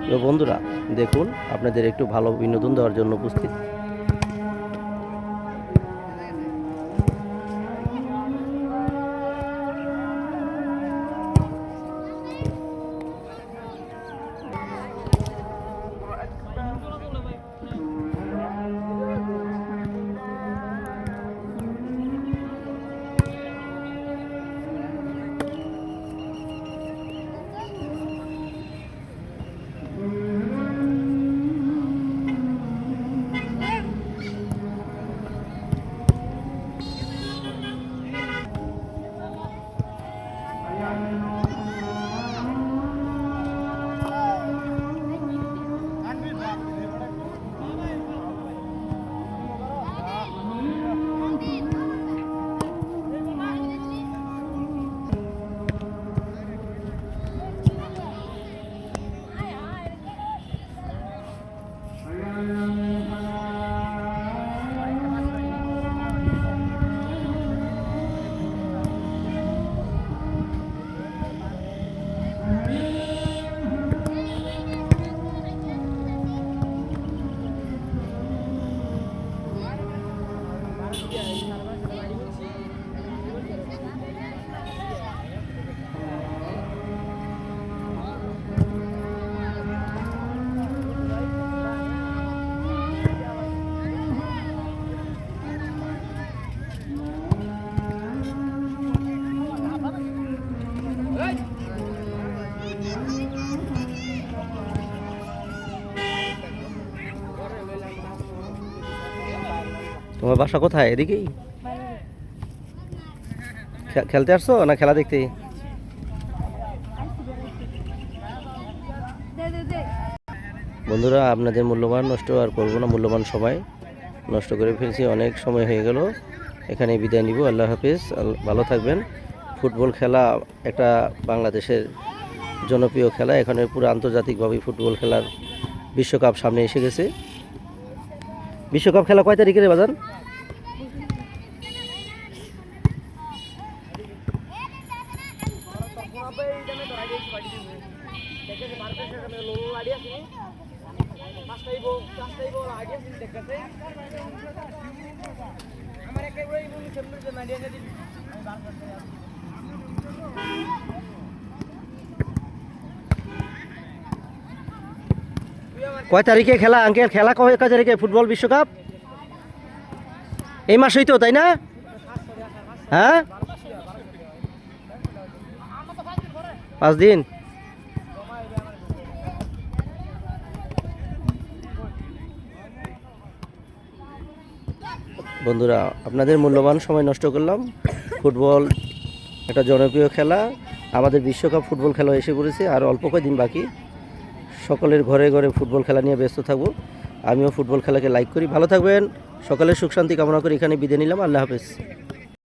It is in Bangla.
তো বন্ধুরা দেখুন, আপনাদের একটু ভালো বিনোদন দেওয়ার জন্য উপস্থিত। তোমার বাসা কোথায়? এদিকেই খেলতে আসছো না খেলা দেখতে? বন্ধুরা, আপনাদের মূল্যবান নষ্ট আর করবো না, মূল্যবান সময় নষ্ট করে ফেলছি, অনেক সময় হয়ে গেল। এখানে বিদায় নিব। আল্লাহ হাফিজ, ভালো থাকবেন। ফুটবল খেলা একটা বাংলাদেশের জনপ্রিয় খেলা। এখানে পুরো আন্তর্জাতিকভাবে ফুটবল খেলার বিশ্বকাপ সামনে এসে গেছে। বিশ্বকাপ খেলা কয় তারিখে রে বাজান? কয় তারিখে খেলা আঙ্কেল? খেলা কয় তারিখে ফুটবল বিশ্বকাপ? এই মাসেই তো, তাই না? হ্যাঁ, 5 দিন। বন্ধুরা, আপনাদের মূল্যবান সময় নষ্ট করলাম। ফুটবল একটা জনপ্রিয় খেলা। আমাদের বিশ্বকাপ ফুটবল খেলা এসে পড়েছে, আর অল্প কয়েকদিন বাকি। সকলের ঘরে ঘরে ফুটবল খেলা নিয়ে ব্যস্ত থাকবো। আমিও ফুটবল খেলাকে লাইক করি। ভালো থাকবেন। সকালের সুখ শান্তি কামনা করে এখানে বিদায় নিলাম। আল্লাহ হাফেজ।